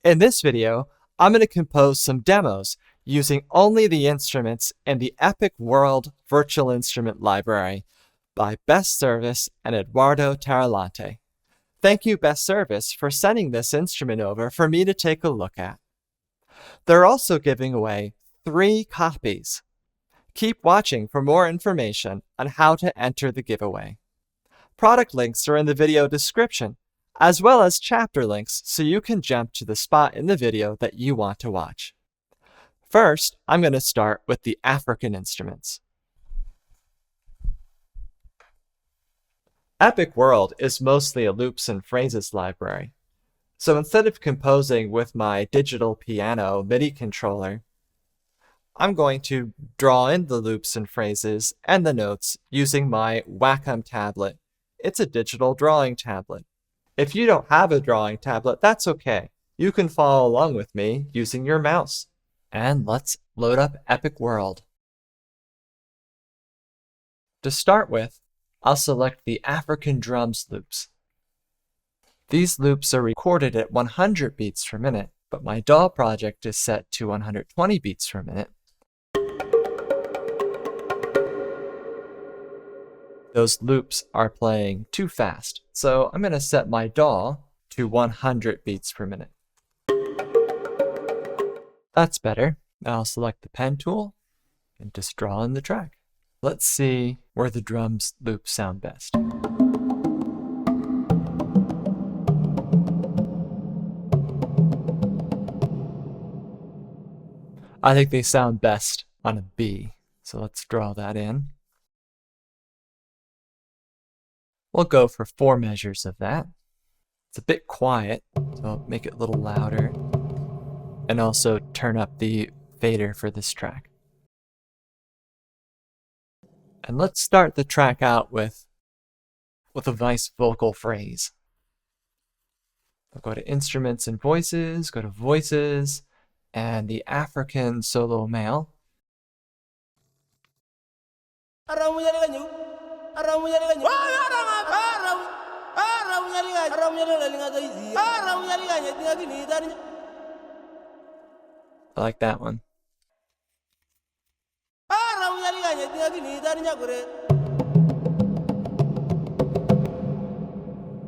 In this video, I'm going to compose some demos using only the instruments in the Epic World Virtual Instrument Library by Best Service and Eduardo Tarilonte. Thank you, Best Service, for sending this instrument over for me to take a look at. They're also giving away 3 copies. Keep watching for more information on how to enter the giveaway. Product links are in the video description, as well as chapter links so you can jump to the spot in the video that you want to watch. First, I'm going to start with the African instruments. Epic World is mostly a loops and phrases library. So instead of composing with my digital piano MIDI controller, I'm going to draw in the loops and phrases and the notes using my Wacom tablet. It's a digital drawing tablet. If you don't have a drawing tablet, that's okay. You can follow along with me using your mouse. And let's load up Epic World. To start with, I'll select the African drums loops. These loops are recorded at 100 beats per minute, but my DAW project is set to 120 beats per minute. Those loops are playing too fast, so I'm going to set my DAW to 100 beats per minute. That's better. Now I'll select the pen tool and just draw in the track. Let's see where the drums loops sound best. I think they sound best on a B, so let's draw that in. We'll go for 4 measures of that. It's a bit quiet, so I'll make it a little louder. And also turn up the fader for this track. And let's start the track out with a nice vocal phrase. I'll go to Instruments and Voices, go to Voices, and the African solo male. I like that one.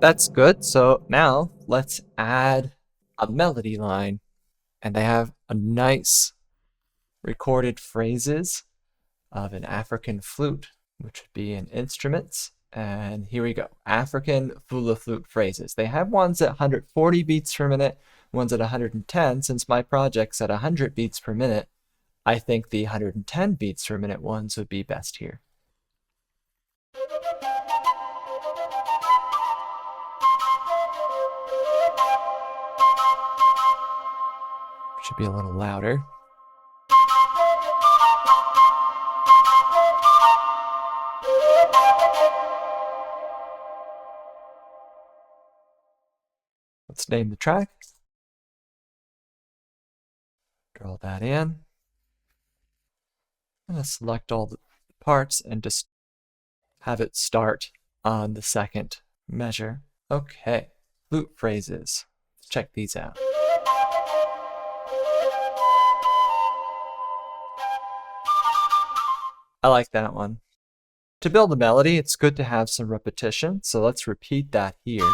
That's good, so now let's add a melody line. And they have a nice recorded phrases of an African flute, which would be in instruments. And here we go, African fula flute phrases. They have ones at 140 beats per minute, ones at 110. Since my project's at 100 beats per minute, I think the 110 beats per minute ones would be best here. Should be a little louder. Let's name the track. Draw that in. I'm going to select all the parts and just have it start on the second measure. Okay, flute phrases. Let's check these out. I like that one. To build a melody, it's good to have some repetition, so let's repeat that here.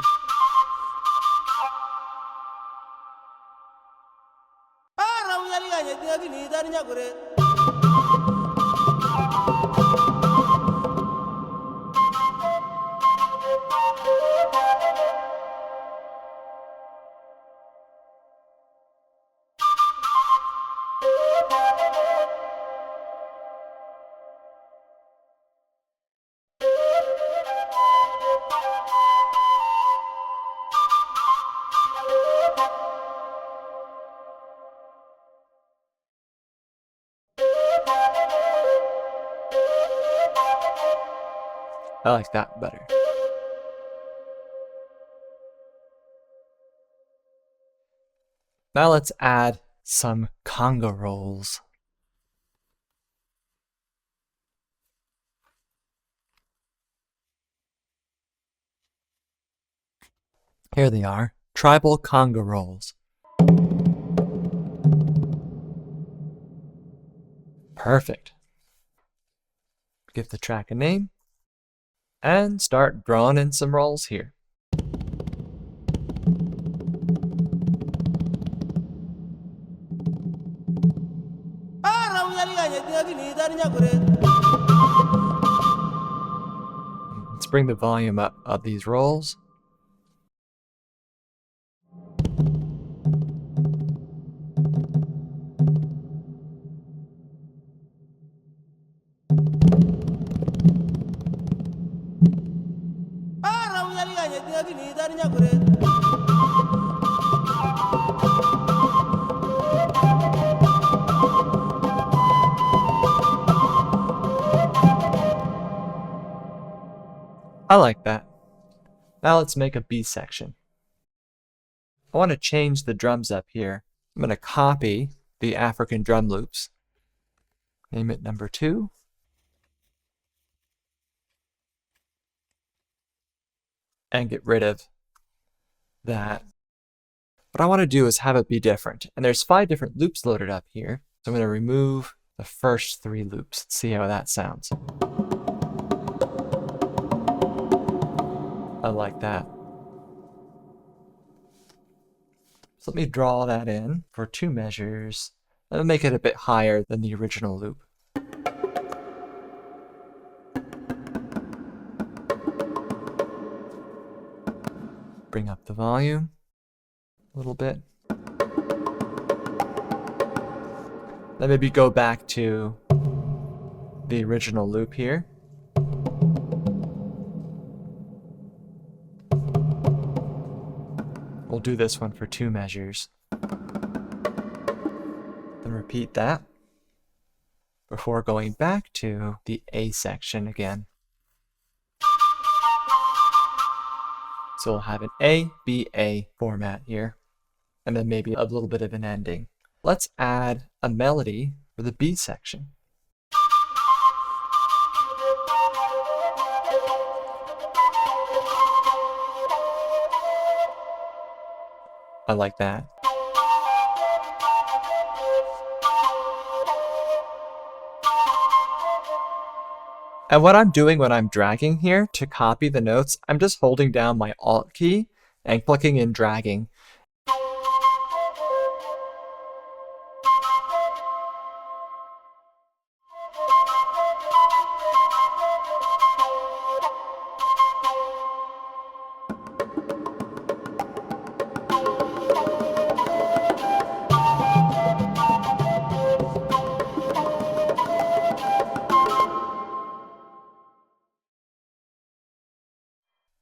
I like that better. Now let's add some conga rolls. Here they are, tribal conga rolls. Perfect. Give the track a name and start drawing in some rolls here. Let's bring the volume up of these rolls. I like that. Now let's make a B section. I want to change the drums up here. I'm going to copy the African drum loops. Name it number 2. And get rid of that. What I want to do is have it be different. And there's 5 different loops loaded up here. So I'm going to remove the first 3 loops. Let's see how that sounds. I like that. So let me draw that in for 2 measures. I'll make it a bit higher than the original loop. Bring up the volume a little bit. Then maybe go back to the original loop here. We'll do this one for 2 measures. Then repeat that before going back to the A section again. So we'll have an A, B, A format here, and then maybe a little bit of an ending. Let's add a melody for the B section. I like that. And what I'm doing when I'm dragging here to copy the notes, I'm just holding down my Alt key and clicking and dragging.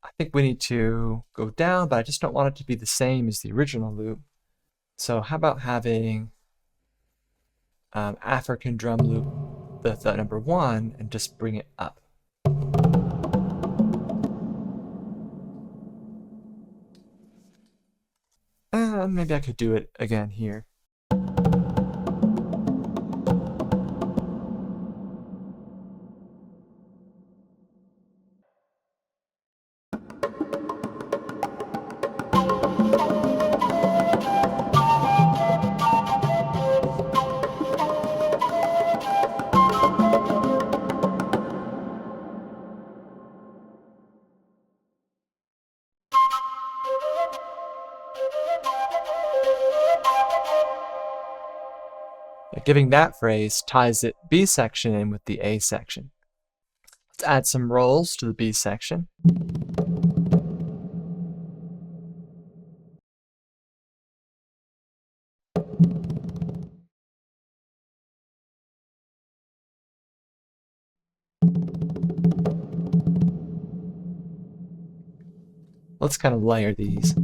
I think we need to go down, but I just don't want it to be the same as the original loop. So how about having African drum loop, the number 1, and just bring it up. Maybe I could do it again here. Giving that phrase ties the B section in with the A section. Let's add some rolls to the B section. Let's kind of layer these.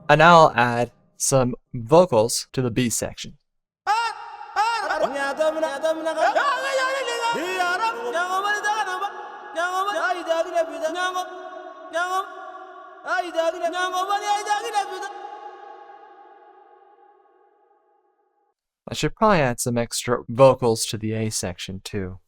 And now I'll add some vocals to the B section. should probably add some extra vocals to the A section too.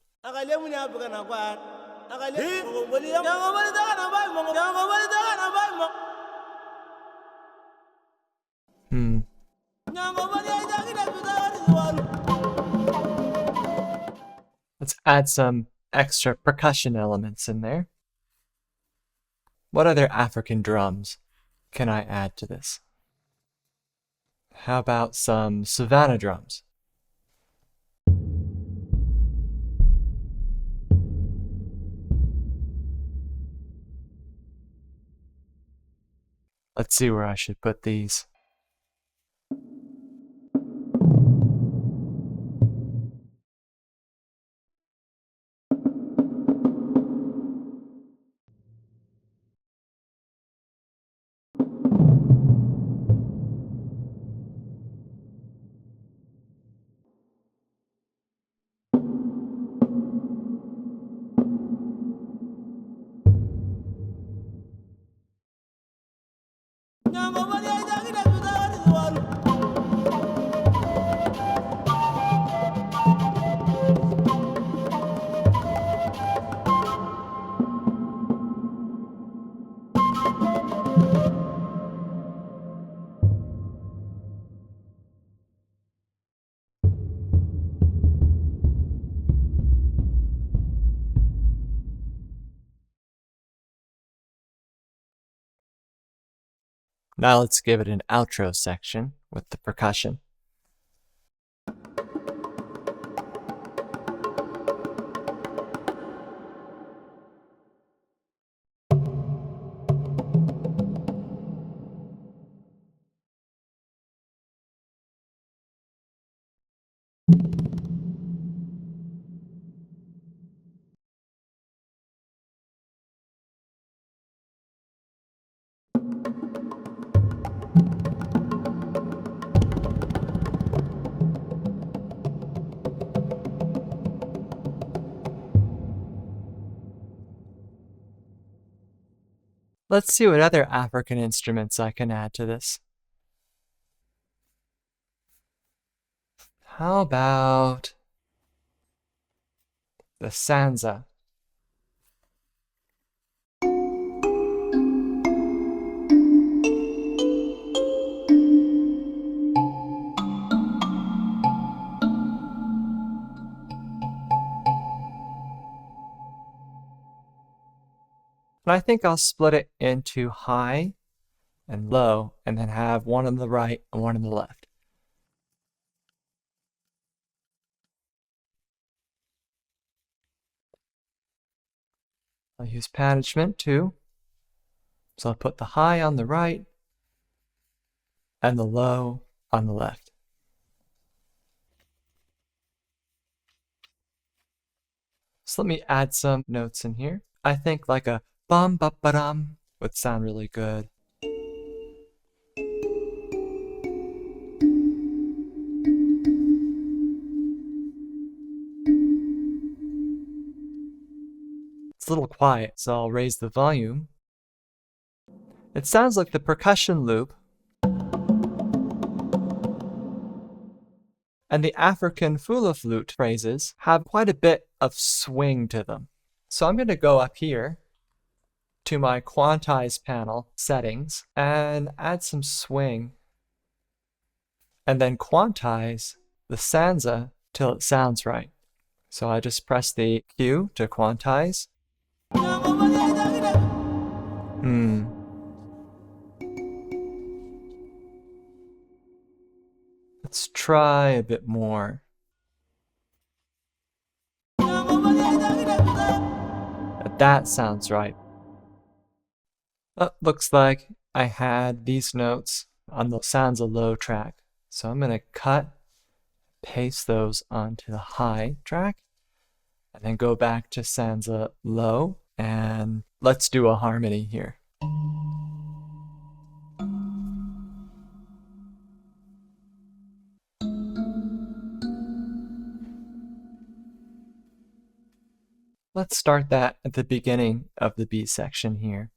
Let's add some extra percussion elements in there. What other African drums can I add to this? How about some Savannah drums? Let's see where I should put these. Now let's give it an outro section with the percussion. Let's see what other African instruments I can add to this. How about the sanza? And I think I'll split it into high and low, and then have one on the right and one on the left. I'll use management too. So I'll put the high on the right and the low on the left. So let me add some notes in here. I think like a bum ba ba dum would sound really good. It's a little quiet, so I'll raise the volume. It sounds like the percussion loop and the African fula flute phrases have quite a bit of swing to them. So I'm going to go up here to my quantize panel settings and add some swing, and then quantize the sanza till it sounds right. So I just press the Q to quantize. Let's try a bit more. That sounds right. Looks like I had these notes on the sanza low track. So I'm going to cut, paste those onto the high track, and then go back to sanza low, and let's do a harmony here. Let's start that at the beginning of the B section here.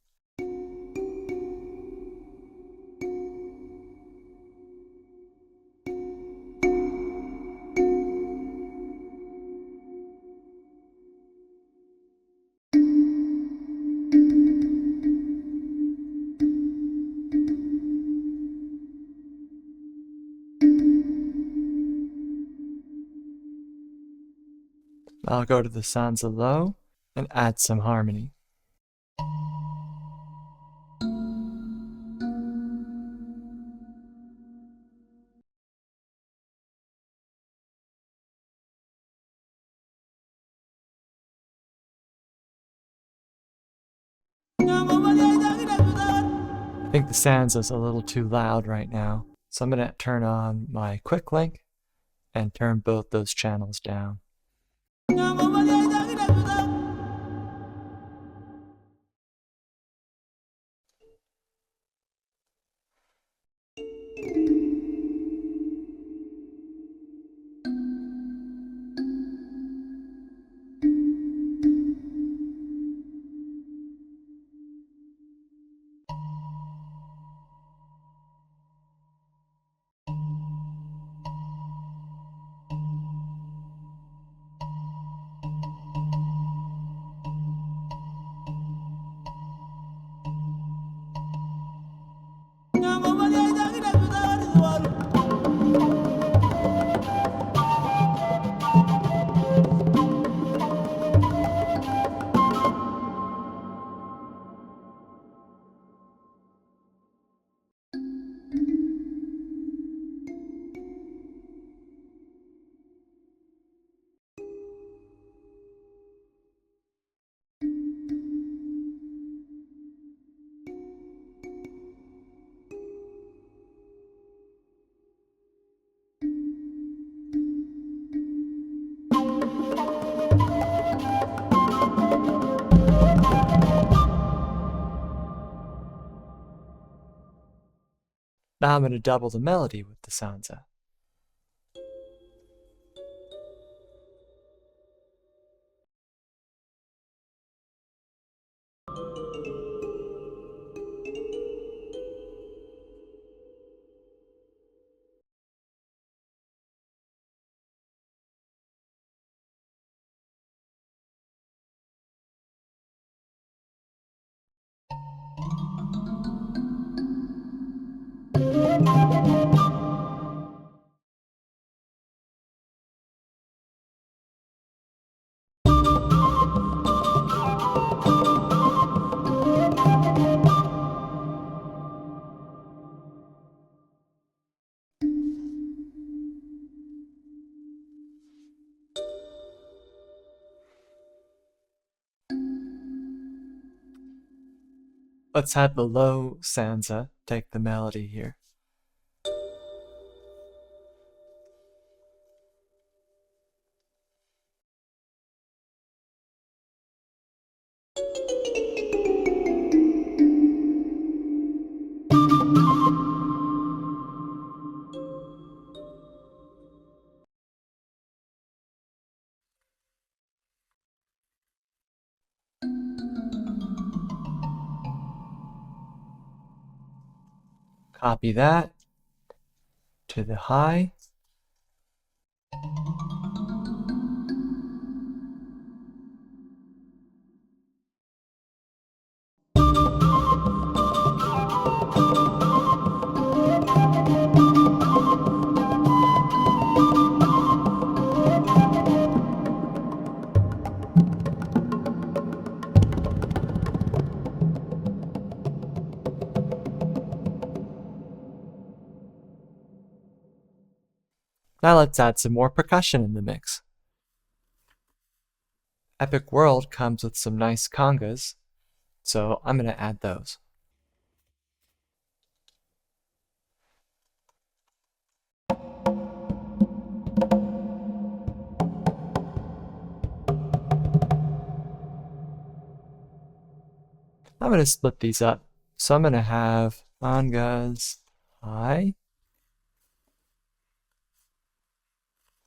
I'll go to the stanza low and add some harmony. I think the stanza's a little too loud right now, so I'm going to turn on my quick link and turn both those channels down. Now I'm going to double the melody with the stanza. Let's have the low stanza take the melody here. Copy that to the high. Now let's add some more percussion in the mix. Epic World comes with some nice congas, so I'm going to add those. I'm going to split these up. So I'm going to have congas high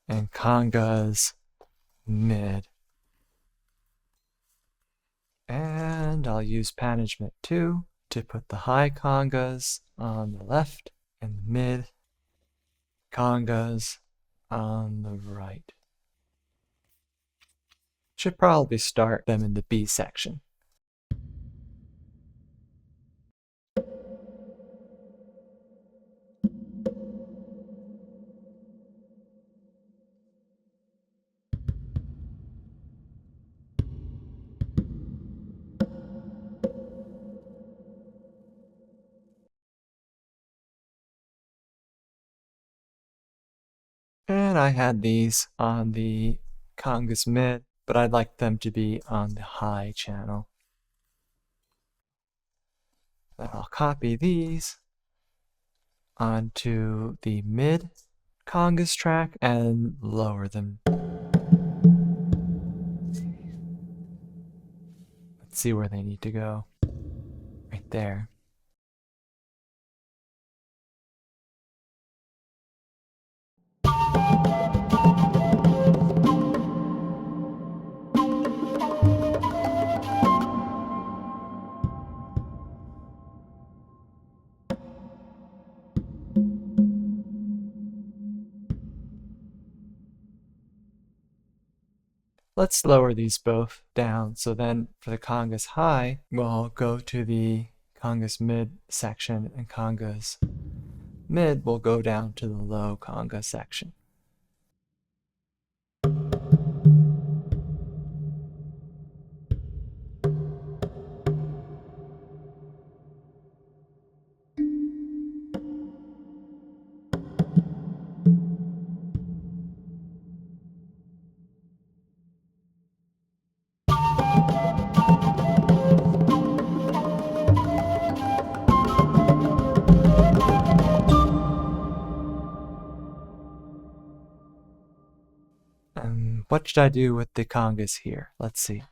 and congas mid. And I'll use Management 2 to put the high congas on the left and the mid congas on the right. Should probably start them in the B section. And I had these on the congas mid, but I'd like them to be on the high channel. Then I'll copy these onto the mid congas track and lower them. Let's see where they need to go. Right there. Let's lower these both down. So then for the congas high, we'll go to the congas mid section, and congas mid will go down to the low conga section. What should I do with the congas here? Let's see.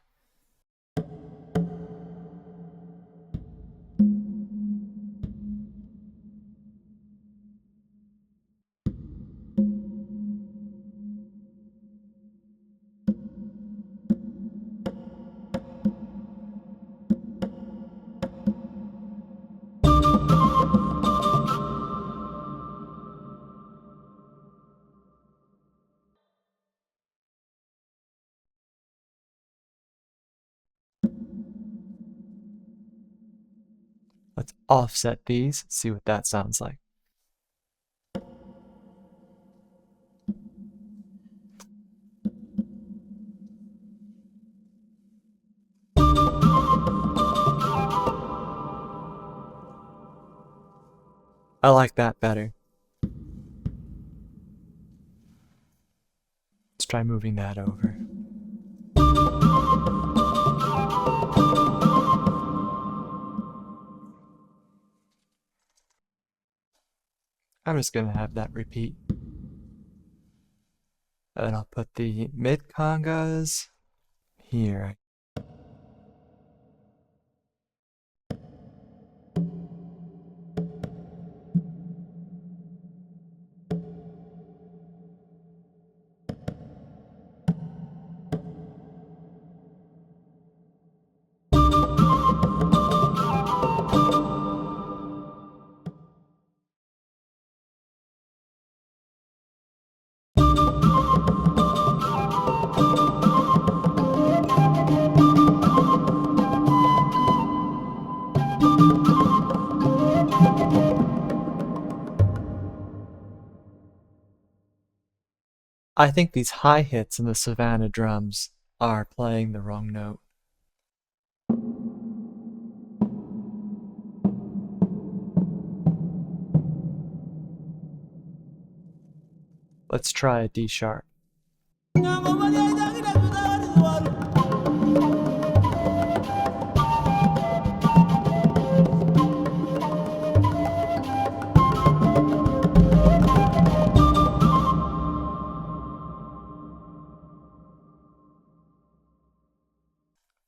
Let's offset these, see what that sounds like. I like that better. Let's try moving that over. I'm just going to have that repeat. And I'll put the mid congas here. I think these high hits in the Savannah drums are playing the wrong note. Let's try a D sharp.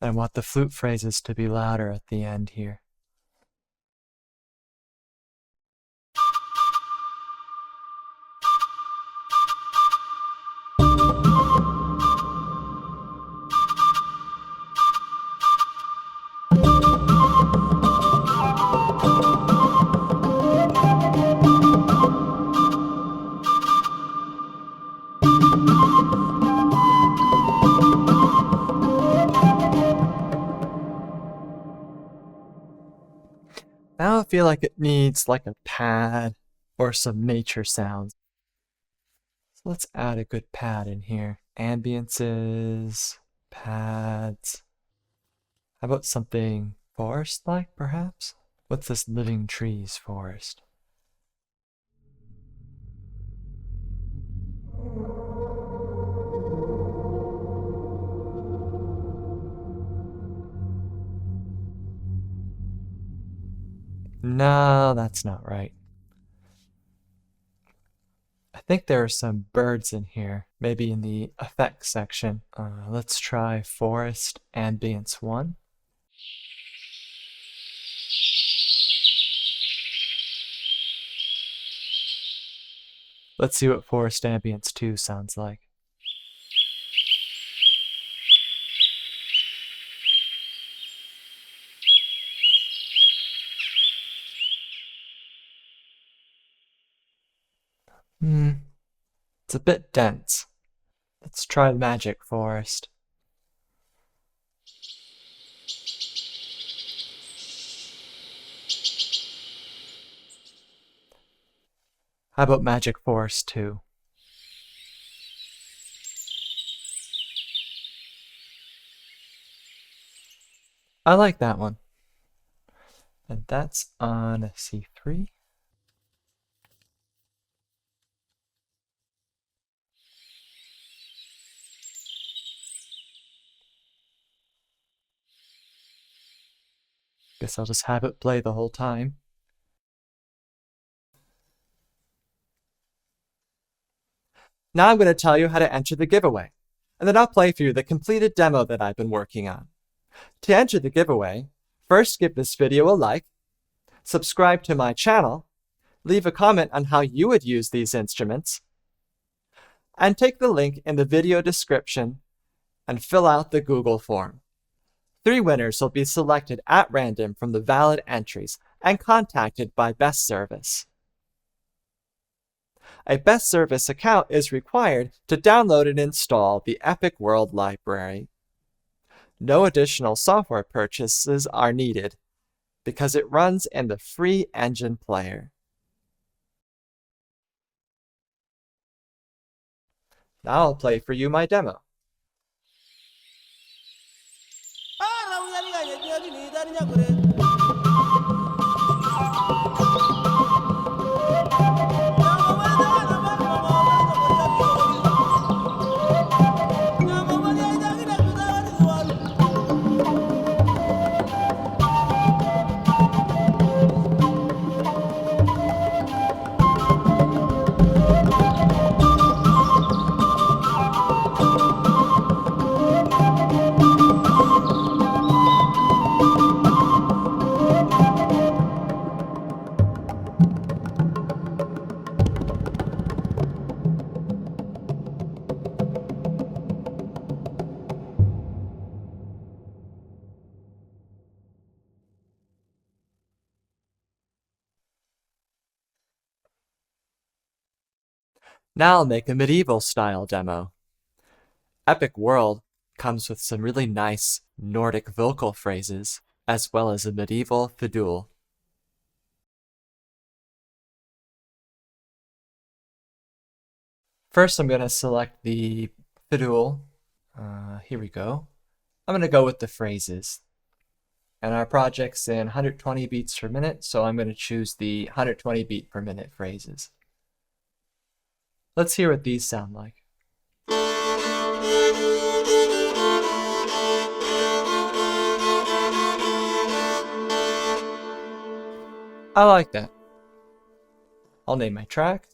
I want the flute phrases to be louder at the end here. Now I feel like it needs like a pad or some nature sounds. So let's add a good pad in here. Ambiences, pads. How about something forest-like, perhaps? What's this living trees forest? No, that's not right. I think there are some birds in here, maybe in the effects section. Let's try forest ambience 1. Let's see what forest ambience 2 sounds like. It's a bit dense. Let's try magic forest. How about magic forest 2? I like that one. And that's on C3. Guess I'll just have it play the whole time. Now I'm going to tell you how to enter the giveaway, and then I'll play for you the completed demo that I've been working on. To enter the giveaway, first give this video a like, subscribe to my channel, leave a comment on how you would use these instruments, and take the link in the video description and fill out the Google form. 3 winners will be selected at random from the valid entries and contacted by Best Service. A Best Service account is required to download and install the Epic World Library. No additional software purchases are needed because it runs in the free engine player. Now I'll play for you my demo. Now I'll make a medieval style demo. Epic World comes with some really nice Nordic vocal phrases, as well as a medieval fiddle. First I'm going to select the fiddle. Here we go. I'm going to go with the phrases. And our project's in 120 beats per minute, so I'm going to choose the 120 beat per minute phrases. Let's hear what these sound like. I like that. I'll name my track.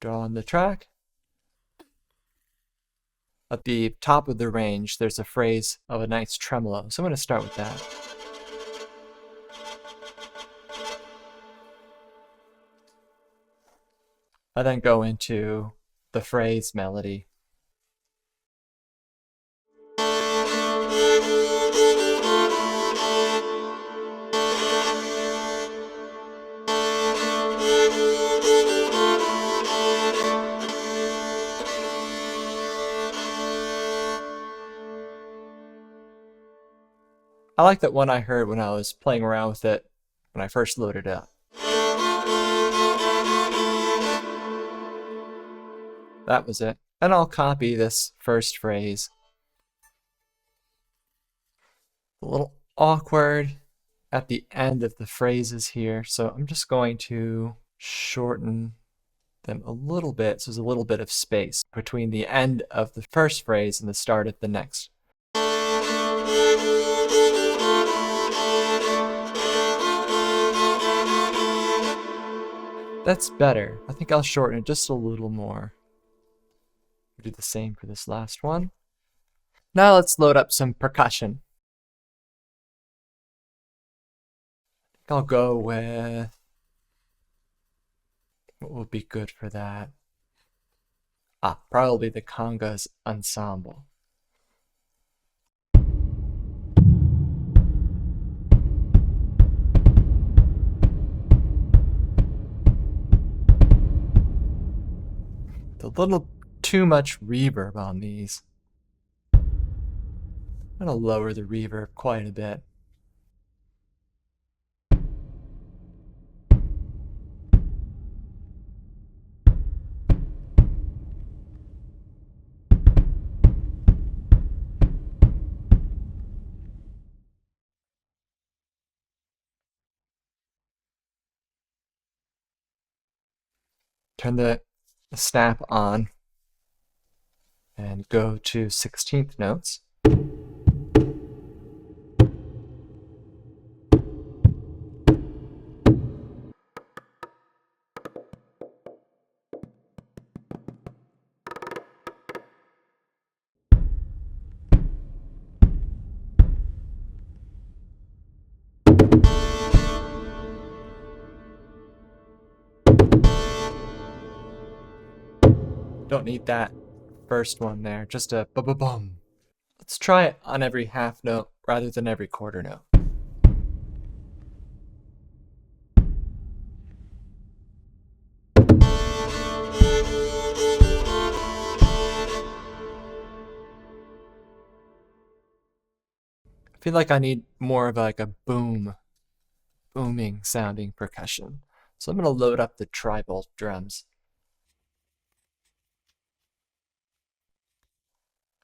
Draw on the track. At the top of the range, there's a phrase of a nice tremolo, so I'm going to start with that. I then go into the phrase melody. I like that one I heard when I was playing around with it when I first loaded it up. That was it. And I'll copy this first phrase. A little awkward at the end of the phrases here, so I'm just going to shorten them a little bit so there's a little bit of space between the end of the first phrase and the start of the next. That's better. I think I'll shorten it just a little more. Do the same for this last one. Now let's load up some percussion. I'll go with... what will be good for that? Probably the congas ensemble. A little too much reverb on these. I'm gonna lower the reverb quite a bit. Turn the snap on and go to 16th notes. Don't need that first one there, just a ba-ba-bum. Let's try it on every half note rather than every quarter note. I feel like I need more of like a booming sounding percussion. So I'm going to load up the tribal drums.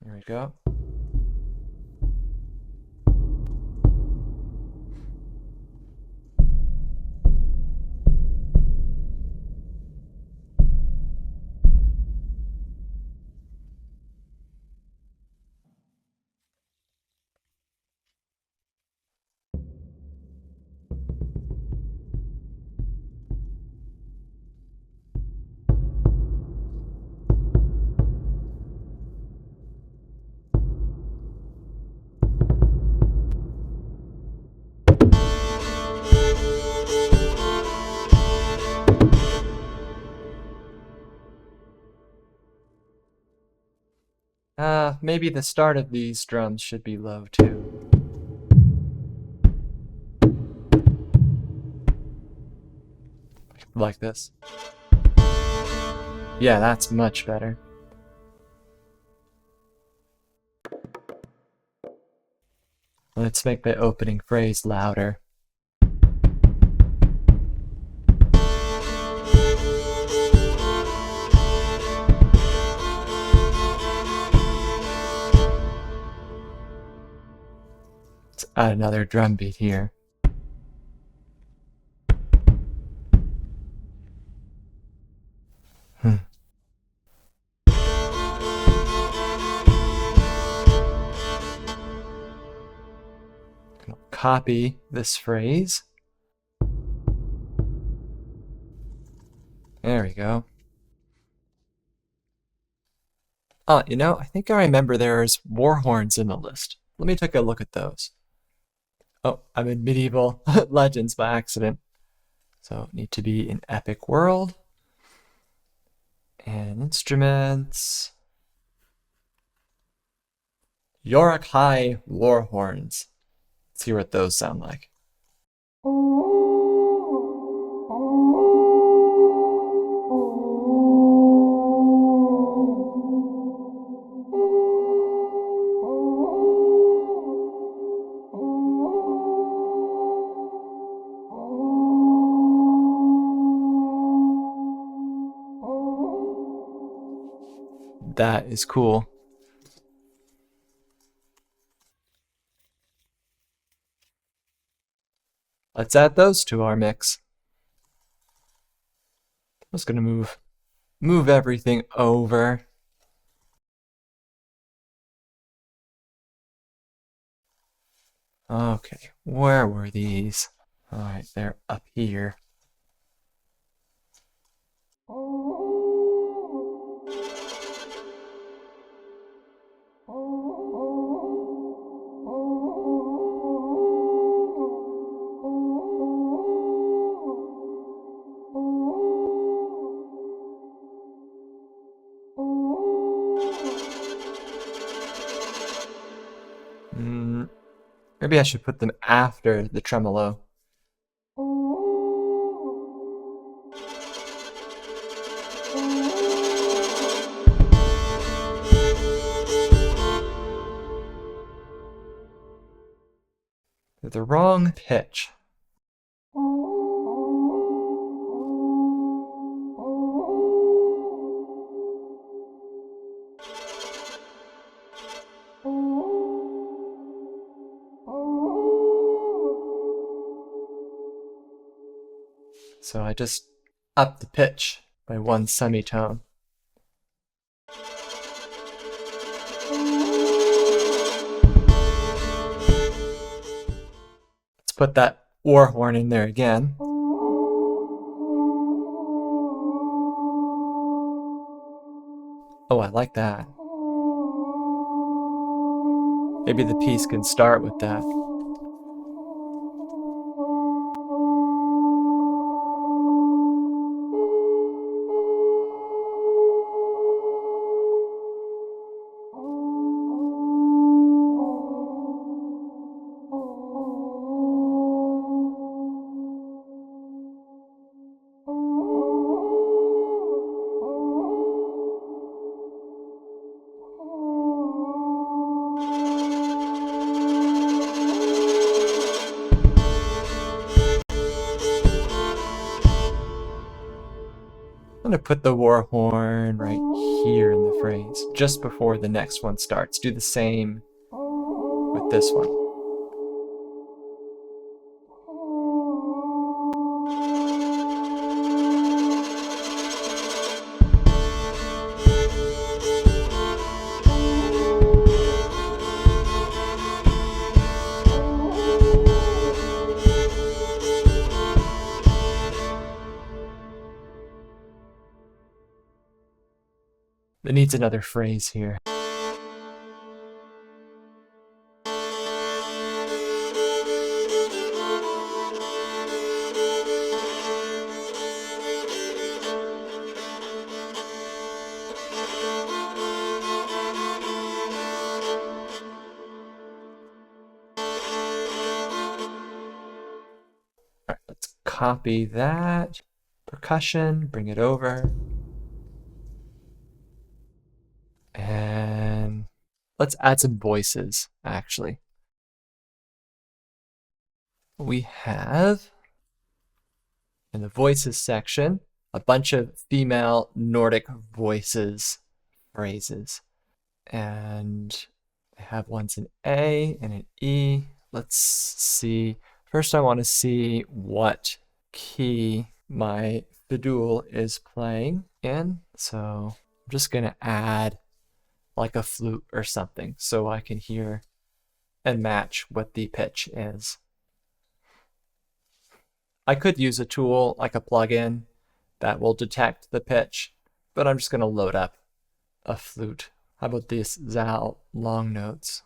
There we go. Maybe the start of these drums should be low too. Like this. Yeah, that's much better. Let's make the opening phrase louder. Let's add another drum beat here. Copy this phrase. There we go. Oh, you know, I think I remember there's war horns in the list. Let me take a look at those. Oh, I'm in medieval legends by accident. So need to be in epic world. And instruments. Uruk-Hai war horns. Let's see what those sound like. That is cool. Let's add those to our mix. I'm just gonna move everything over. Okay, where were these? All right, they're up here. Maybe I should put them after the tremolo. They're the wrong pitch. So I just up the pitch by one semitone. Let's put that war horn in there again. Oh, I like that. Maybe the piece can start with that. I'm going to put the war horn right here in the phrase, just before the next one starts. Do the same with this one. It needs another phrase here. All right, let's copy that percussion, bring it over. And let's add some voices, actually. We have, in the voices section, a bunch of female Nordic voices phrases. And I have ones in A and an E. Let's see. First, I want to see what key my fiddle is playing in. So I'm just going to add like a flute or something so I can hear and match what the pitch is. I could use a tool like a plugin that will detect the pitch, but I'm just going to load up a flute. How about these Zal long notes?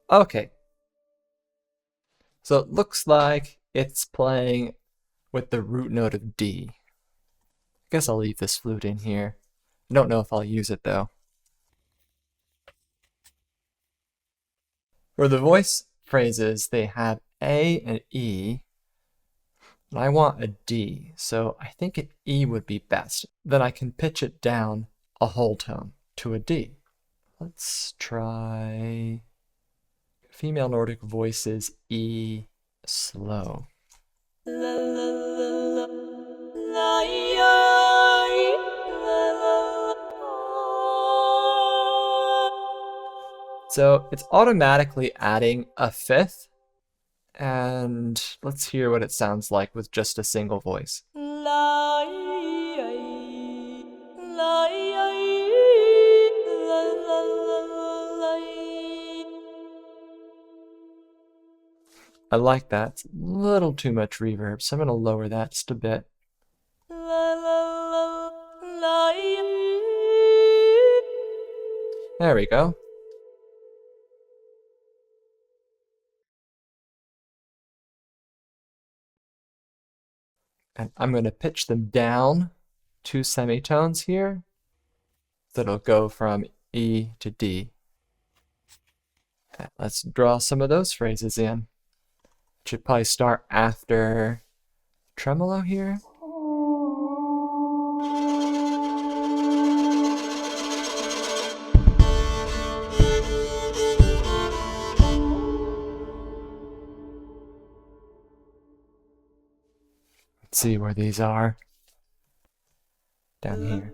Okay. So it looks like it's playing with the root note of D. I guess I'll leave this flute in here. I don't know if I'll use it though. For the voice phrases, they have A and E, and I want a D, so I think an E would be best. Then I can pitch it down a whole tone to a D. Let's try female Nordic voices E slow. So it's automatically adding a fifth, and let's hear what it sounds like with just a single voice. I like that. It's a little too much reverb, so I'm going to lower that just a bit. There we go. And I'm going to pitch them down 2 semitones here. So it'll go from E to D. Okay, let's draw some of those phrases in. Should probably start after tremolo here. Let's see where these are. Down here.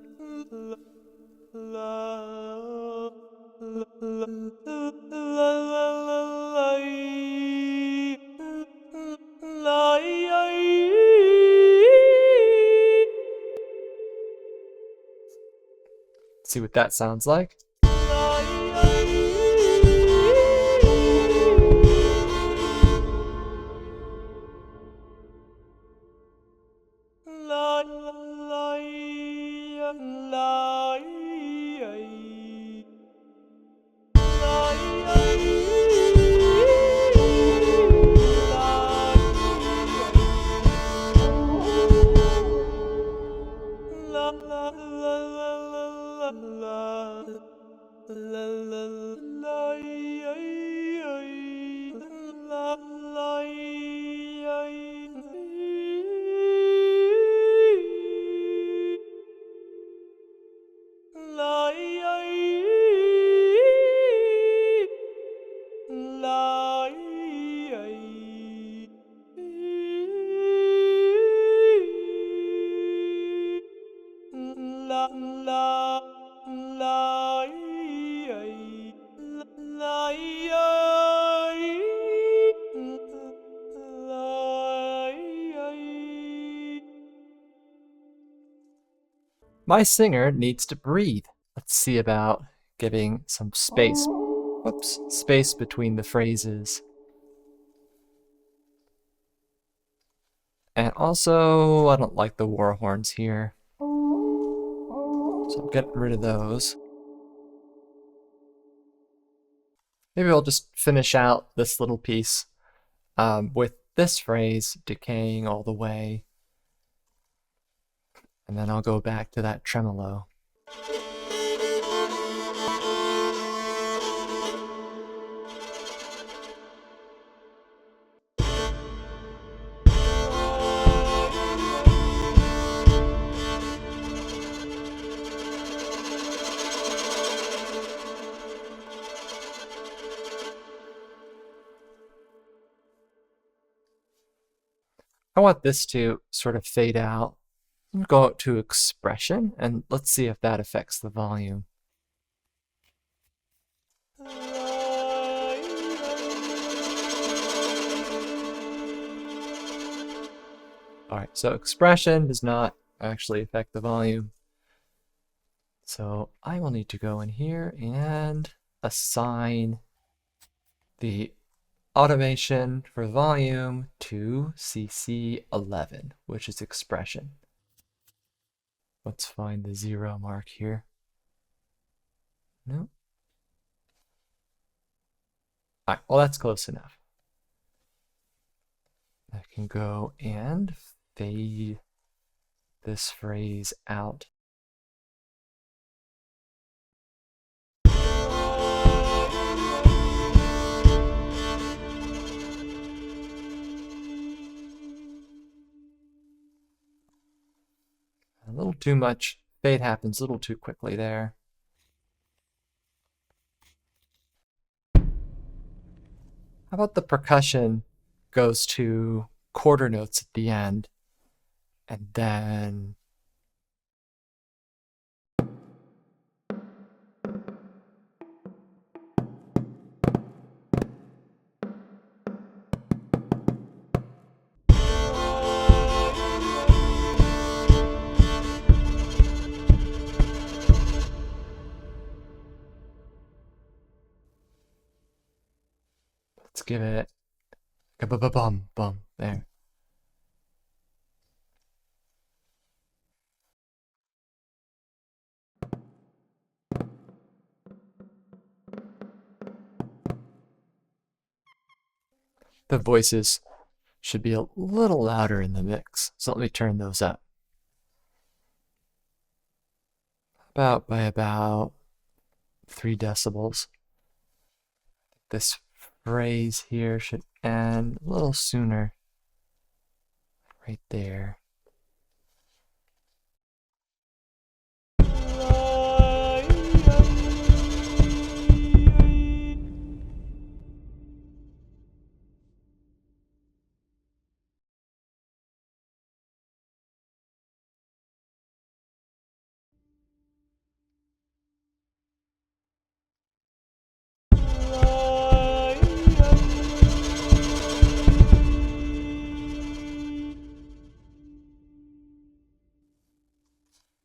See what that sounds like. My singer needs to breathe. Let's see about giving some space. Whoops, space between the phrases. And also, I don't like the war horns here. So I'm getting rid of those. Maybe I'll just finish out this little piece with this phrase decaying all the way. And then I'll go back to that tremolo. I want this to sort of fade out. I'm going to go to expression, and let's see if that affects the volume. Alright, so expression does not actually affect the volume. So I will need to go in here and assign the automation for volume to CC11, which is expression. Let's find the 0 mark here. No. Alright, well that's close enough. I can go and fade this phrase out. A little too much fade happens a little too quickly there. How about the percussion goes to quarter notes at the end, and then give it a bum bum there. The voices should be a little louder in the mix, so let me turn those up. By about 3 decibels. This phrase here should end a little sooner. Right there.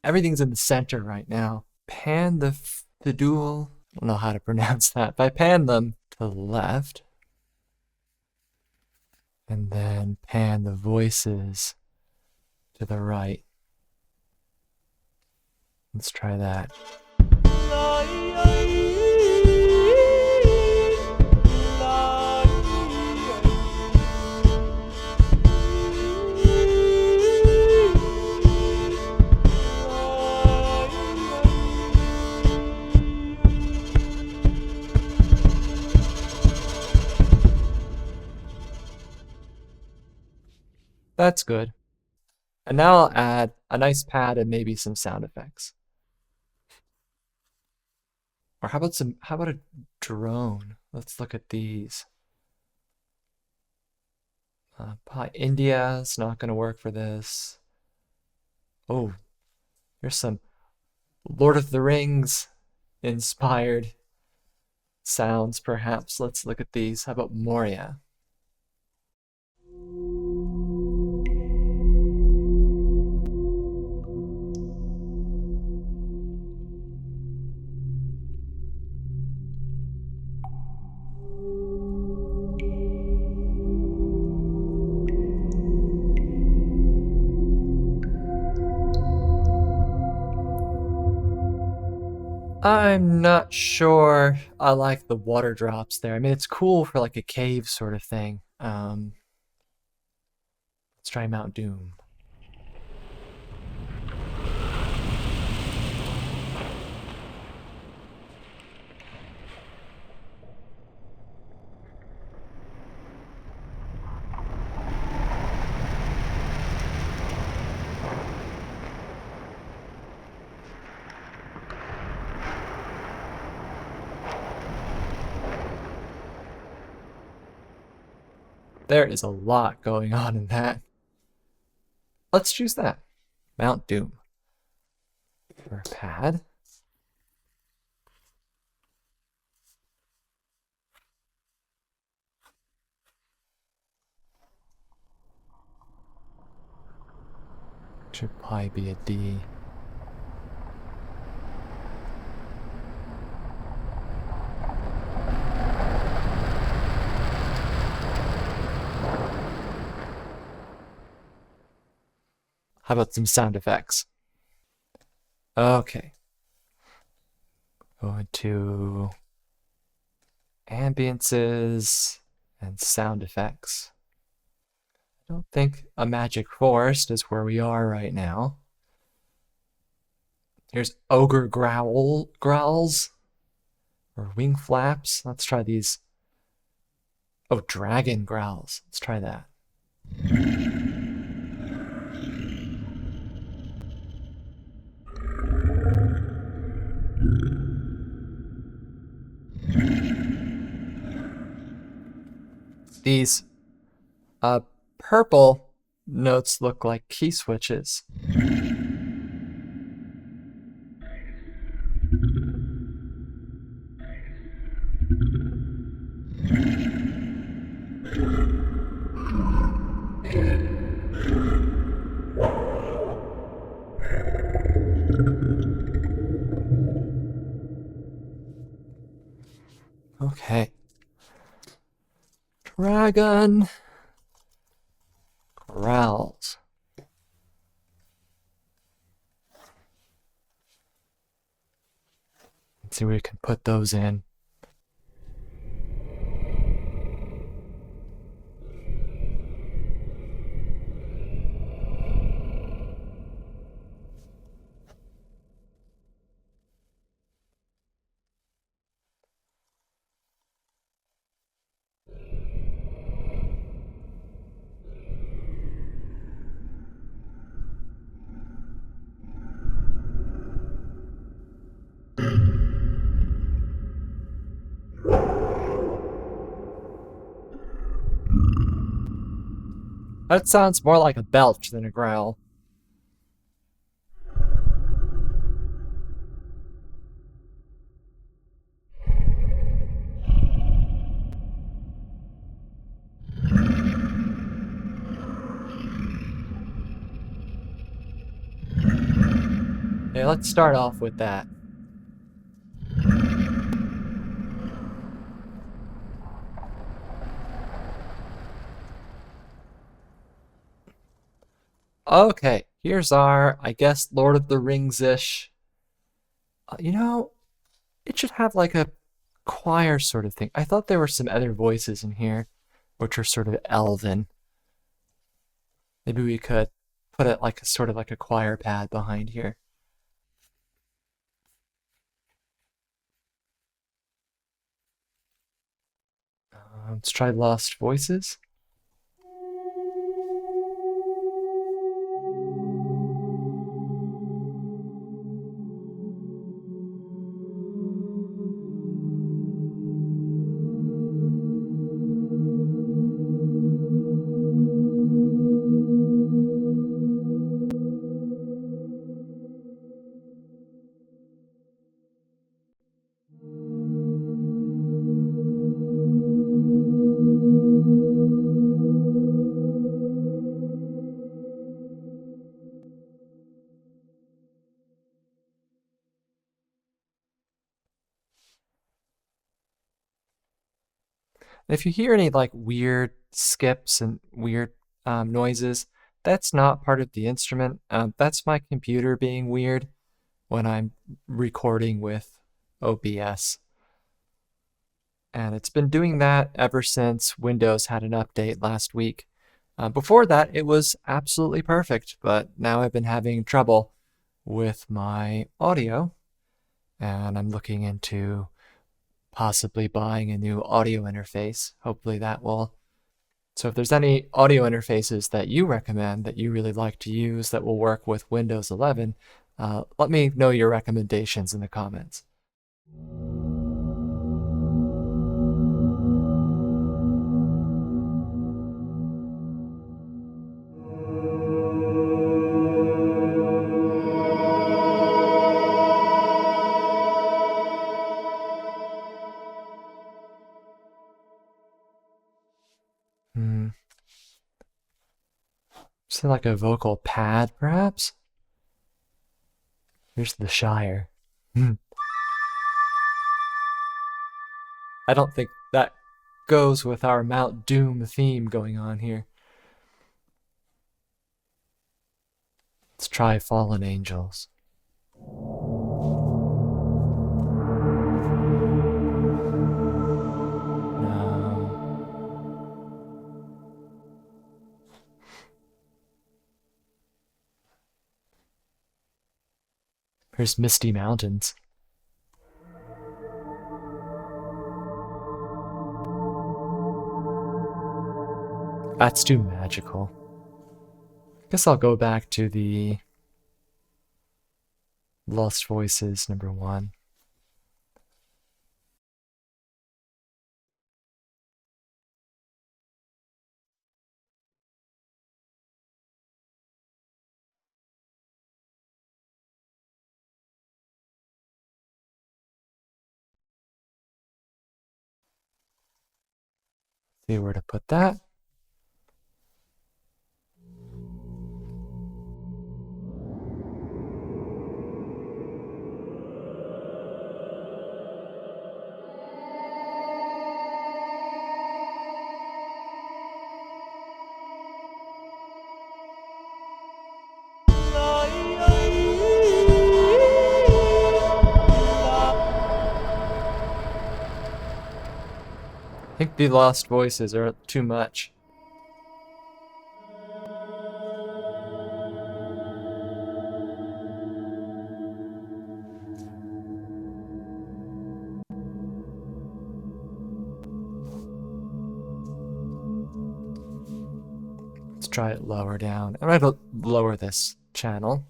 Everything's in the center right now. Pan the dual, I don't know how to pronounce that. If I pan them to the left, and then pan the voices to the right. Let's try that. That's good. And now I'll add a nice pad and maybe some sound effects. Or how about a drone? Let's look at these. Probably India is not going to work for this. Oh, here's some Lord of the Rings inspired sounds, perhaps. Let's look at these. How about Moria? I'm not sure I like the water drops there. I mean, it's cool for like a cave sort of thing. Let's try Mount Doom. There is a lot going on in that. Let's choose that. Mount Doom. For a pad. Should probably be a D. How about some sound effects? Okay. Go into ambiences and sound effects. I don't think a magic forest is where we are right now. Here's ogre growls or wing flaps. Let's try these. Oh, dragon growls. Let's try that. These purple notes look like key switches. Okay. dragon growls. Let's see where we can put those in. That sounds more like a belch than a growl. Okay, let's start off with that. Okay, here's our, I guess, Lord of the Rings-ish. You know, it should have like a choir sort of thing. I thought there were some other voices in here, which are sort of elven. Maybe we could put it like a sort of like a choir pad behind here. Let's try Lost Voices. And if you hear any like weird skips and weird noises, that's not part of the instrument. That's my computer being weird when I'm recording with OBS. And it's been doing that ever since Windows had an update last week. Before that, it was absolutely perfect, but now I've been having trouble with my audio, and I'm looking into possibly buying a new audio interface. Hopefully that will. So if there's any audio interfaces that you recommend that you really like to use that will work with Windows 11, let me know your recommendations in the comments. Is it like a vocal pad, perhaps? Here's the Shire. I don't think that goes with our Mount Doom theme going on here. Let's try Fallen Angels. No. Here's Misty Mountains. That's too magical. Guess I'll go back to the Lost Voices #1. See where to put that. think the lost voices are too much. Let's try it lower down. I'm going to lower this channel.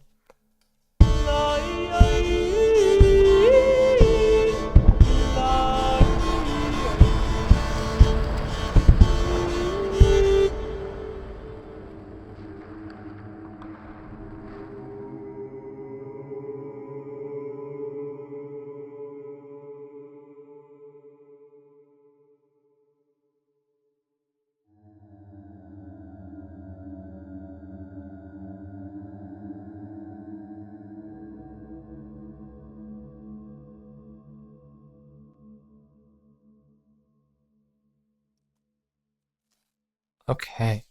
Okay.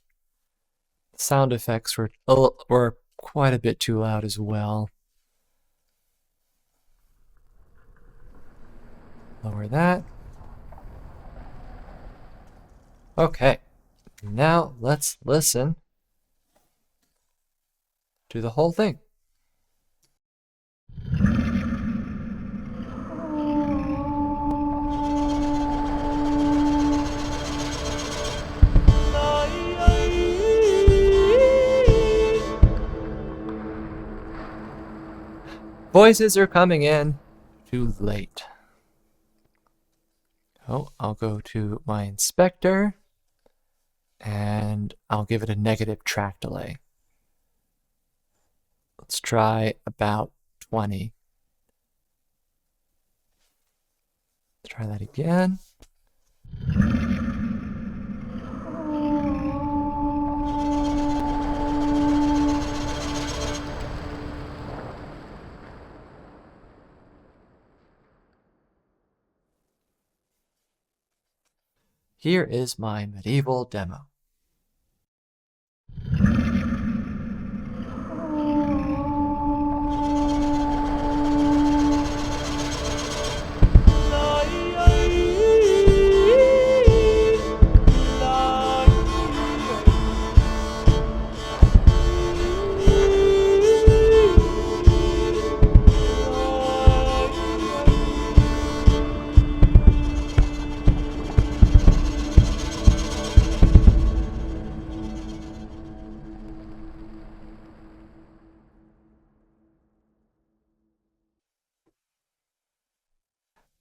Sound effects were quite a bit too loud as well. Lower that. Okay. Now let's listen to the whole thing. Voices are coming in too late. Oh, I'll go to my inspector and I'll give it a negative track delay. Let's try about 20. Let's try that again. Here is my medieval demo.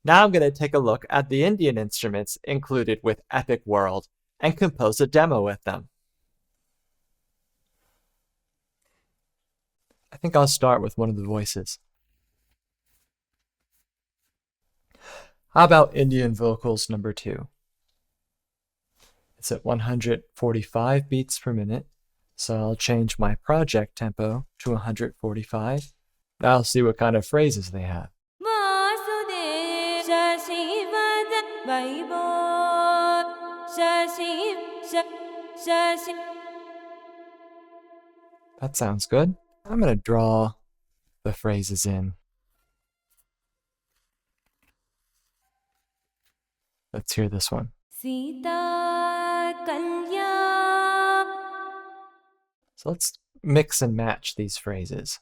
Now I'm going to take a look at the Indian instruments included with Epic World and compose a demo with them. I think I'll start with one of the voices. How about Indian vocals number 2? It's at 145 beats per minute, so I'll change my project tempo to 145. Now I'll see what kind of phrases they have. That sounds good. I'm going to draw the phrases in. Let's hear this one. So let's mix and match these phrases.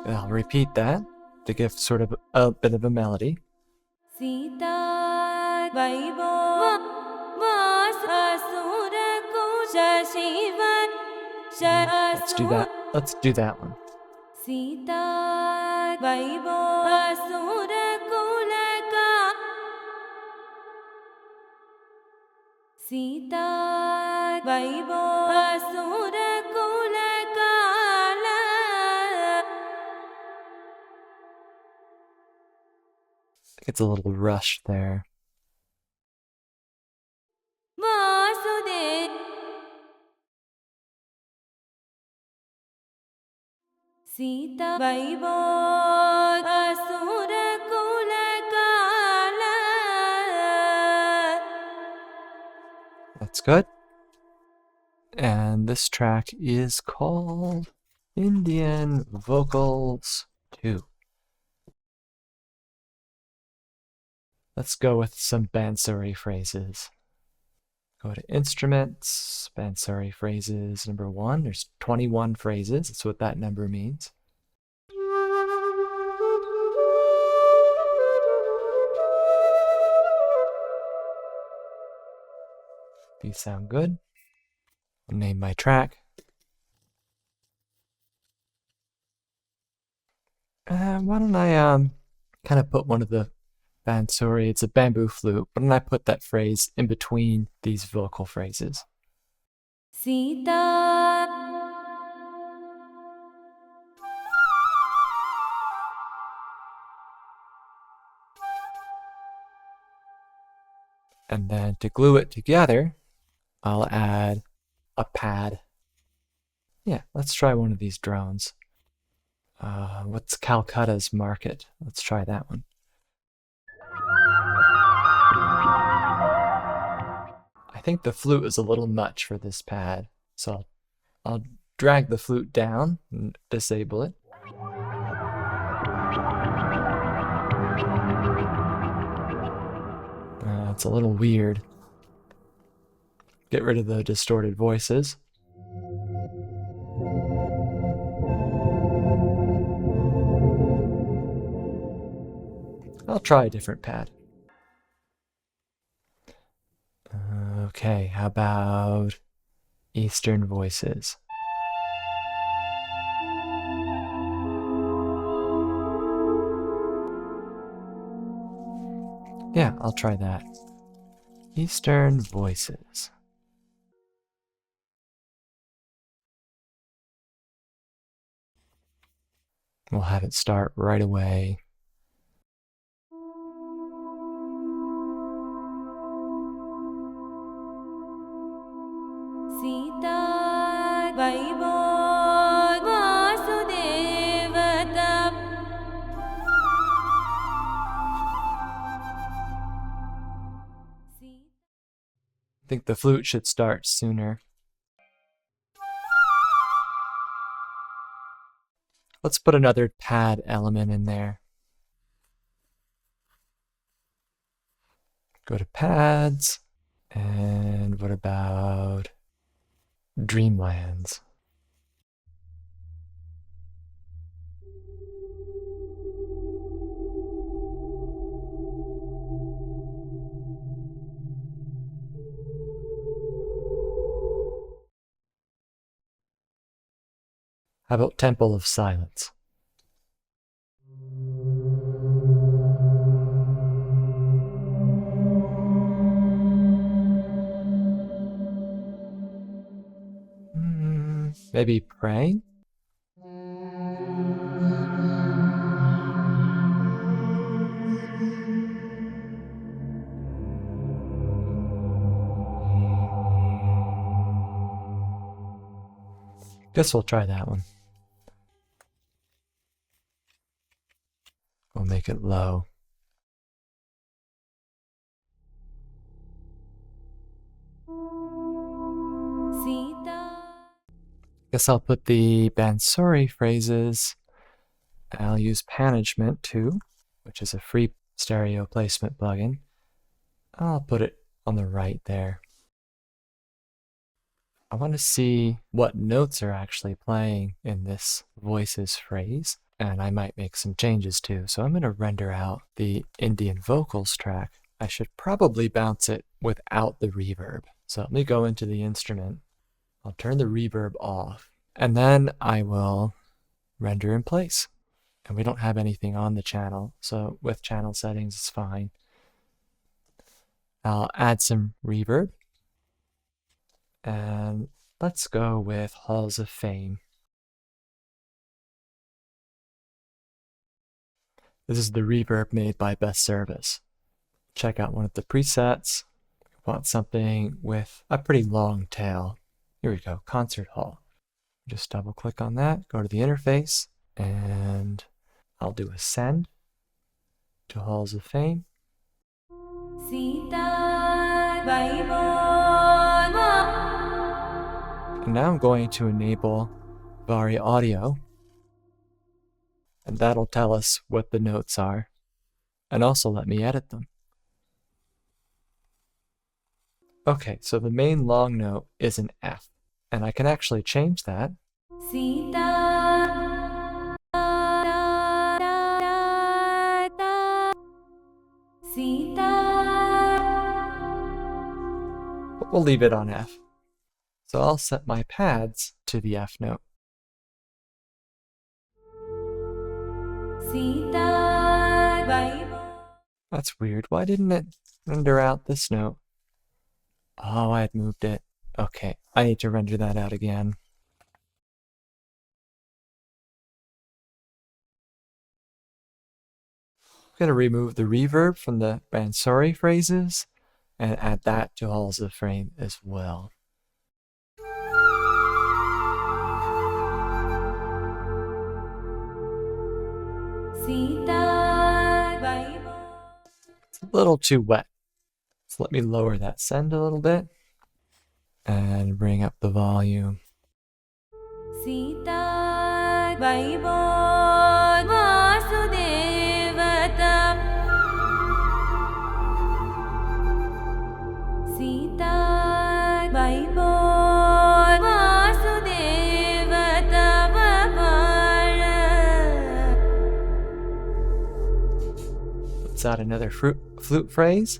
I'll repeat that to give sort of a bit of a melody. Let's do that. Let's do that one. It's a little rushed there. That's good. And this track is called Indian Vocals 2. Let's go with some Bansuri phrases. Go to Instruments, Bansuri phrases number 1. There's 21 phrases. That's what that number means. These sound good. I'll name my track. Why don't I kind of put one of the Bansuri, it's a bamboo flute, why don't I put that phrase in between these vocal phrases? Sita. And then to glue it together, I'll add a pad. Yeah, let's try one of these drones. What's Calcutta's Market? Let's try that one. I think the flute is a little much for this pad, so I'll drag the flute down and disable it. It's a little weird. Get rid of the distorted voices. I'll try a different pad. Okay, how about Eastern voices? Yeah, I'll try that. Eastern voices. We'll have it start right away. Sita Vaibo Vasudevata. I think the flute should start sooner. Let's put another pad element in there. Go to pads, and what about Dreamlands? How about Temple of Silence? Maybe Pray? Guess we'll try that one. We'll make it low. Guess I'll put the Bansuri phrases. I'll use Panagement too, which is a free stereo placement plugin. I'll put it on the right there. I want to see what notes are actually playing in this voices phrase, and I might make some changes too. So I'm going to render out the Indian vocals track. I should probably bounce it without the reverb. So let me go into the instrument. I'll turn the reverb off, and then I will render in place. And we don't have anything on the channel, so with channel settings, it's fine. I'll add some reverb. And let's go with Halls of Fame. This is the reverb made by Best Service. Check out one of the presets. We want something with a pretty long tail. Here we go, Concert Hall. Just double click on that, go to the interface, And I'll do a send to Halls of Fame. And now I'm going to enable Vari Audio, and that'll tell us what the notes are, and also let me edit them. Okay, so the main long note is an F, and I can actually change that. But we'll leave it on F. So I'll set my pads to the F note. That's weird. Why didn't it render out this note? Oh, I had moved it. Okay, I need to render that out again. I'm going to remove the reverb from the Bansuri phrases and add that to Halls of Fame as well. It's a little too wet. So let me lower that send a little bit and bring up the volume. Let's add another flute phrase.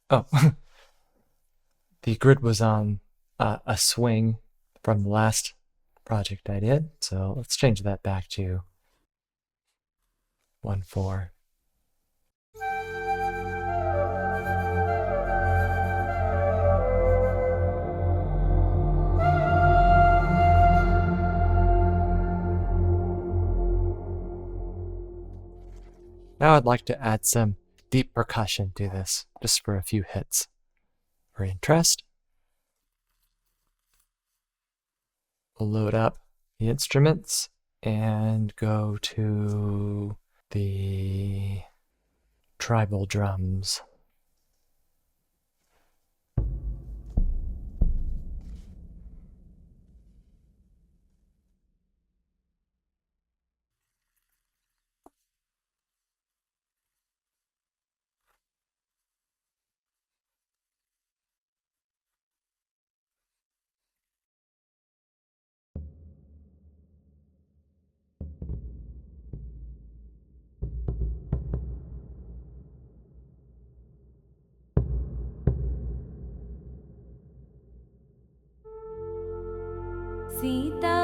Oh, the grid was on a swing from the last project I did, so let's change that back to 1/4. Now I'd like to add some deep percussion to this, just for a few hits. For interest, we'll load up the instruments and go to the tribal drums. Sita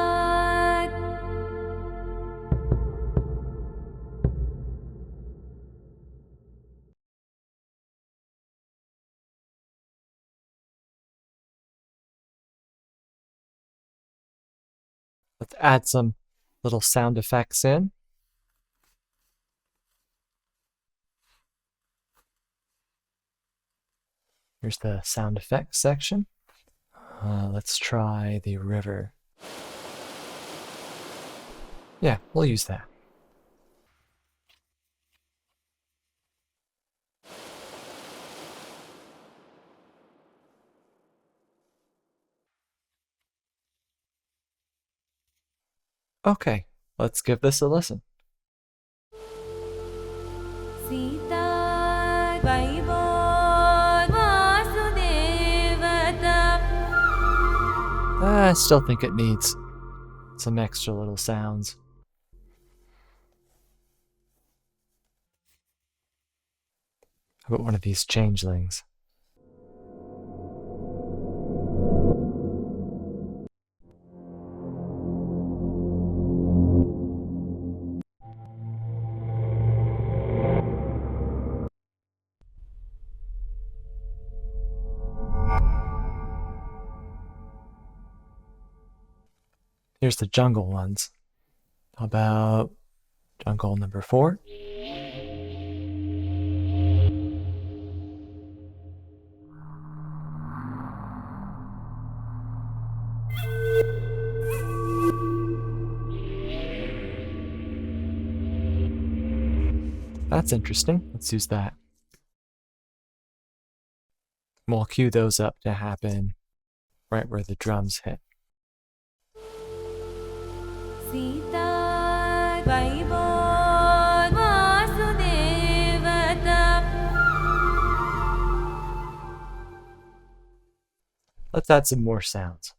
Let's add some little sound effects in. Here's the sound effects section. Let's try the river. Yeah, we'll use that. Okay, let's give this a listen. Sita Vaibhav वासुदेवता I still think it needs some extra little sounds. How about one of these changelings? Here's the jungle ones. How about jungle number 4? That's interesting. Let's use that. We'll cue those up to happen right where the drums hit. Sita Vaibhav वासुदेवता Let's add some more sounds.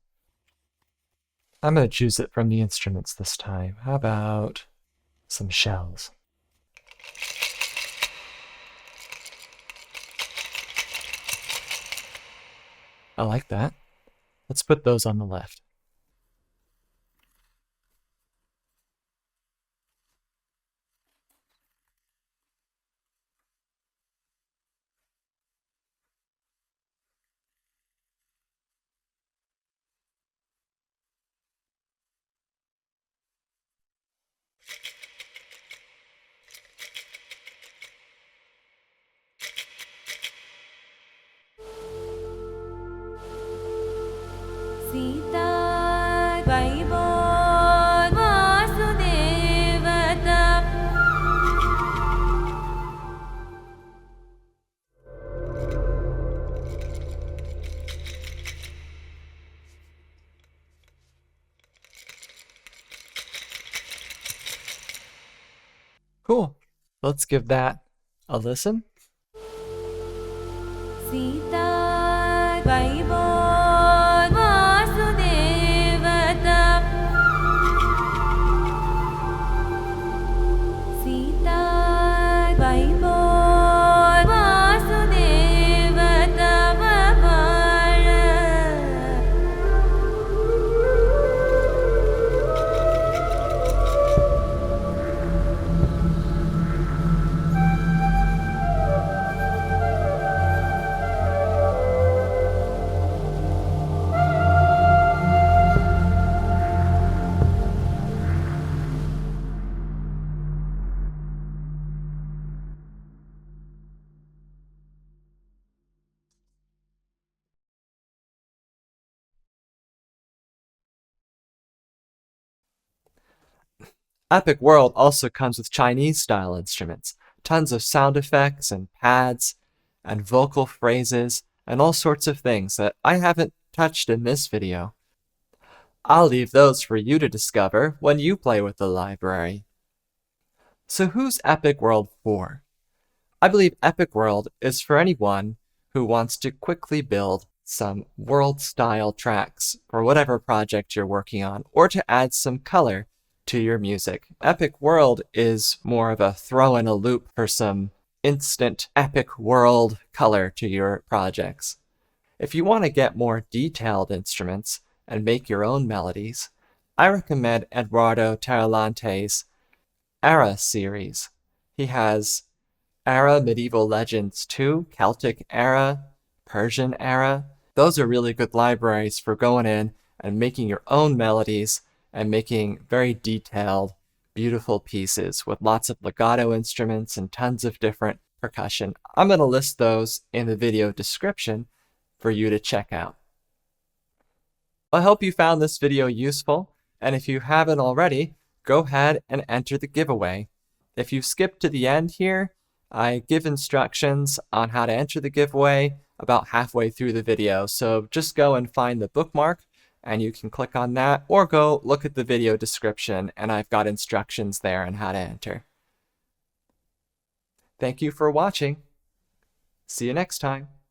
I'm going to choose it from the instruments this time. How about some shells? I like that. Let's put those on the left. Sita Vaibhav वासुदेवता Cool. Let's give that a listen. Sita Vaibhav वासुदेवता Sita Vaibhav वासुदेवता Epic World also comes with Chinese-style instruments, tons of sound effects and pads and vocal phrases and all sorts of things that I haven't touched in this video. I'll leave those for you to discover when you play with the library. So who's Epic World for? I believe Epic World is for anyone who wants to quickly build some world-style tracks for whatever project you're working on, or to add some color to your music. Epic World is more of a throw in a loop for some instant epic world color to your projects. If you want to get more detailed instruments, and make your own melodies, I recommend Eduardo Tarilonte's Era series. He has Era Medieval Legends 2, Celtic Era, Persian Era. Those are really good libraries for going in and making your own melodies and making very detailed, beautiful pieces with lots of legato instruments and tons of different percussion. I'm going to list those in the video description for you to check out. I hope you found this video useful, and if you haven't already, go ahead and enter the giveaway. If you skip to the end here, I give instructions on how to enter the giveaway about halfway through the video, so just go and find the bookmark and you can click on that, or go look at the video description and I've got instructions there on how to enter. Thank you for watching. See you next time.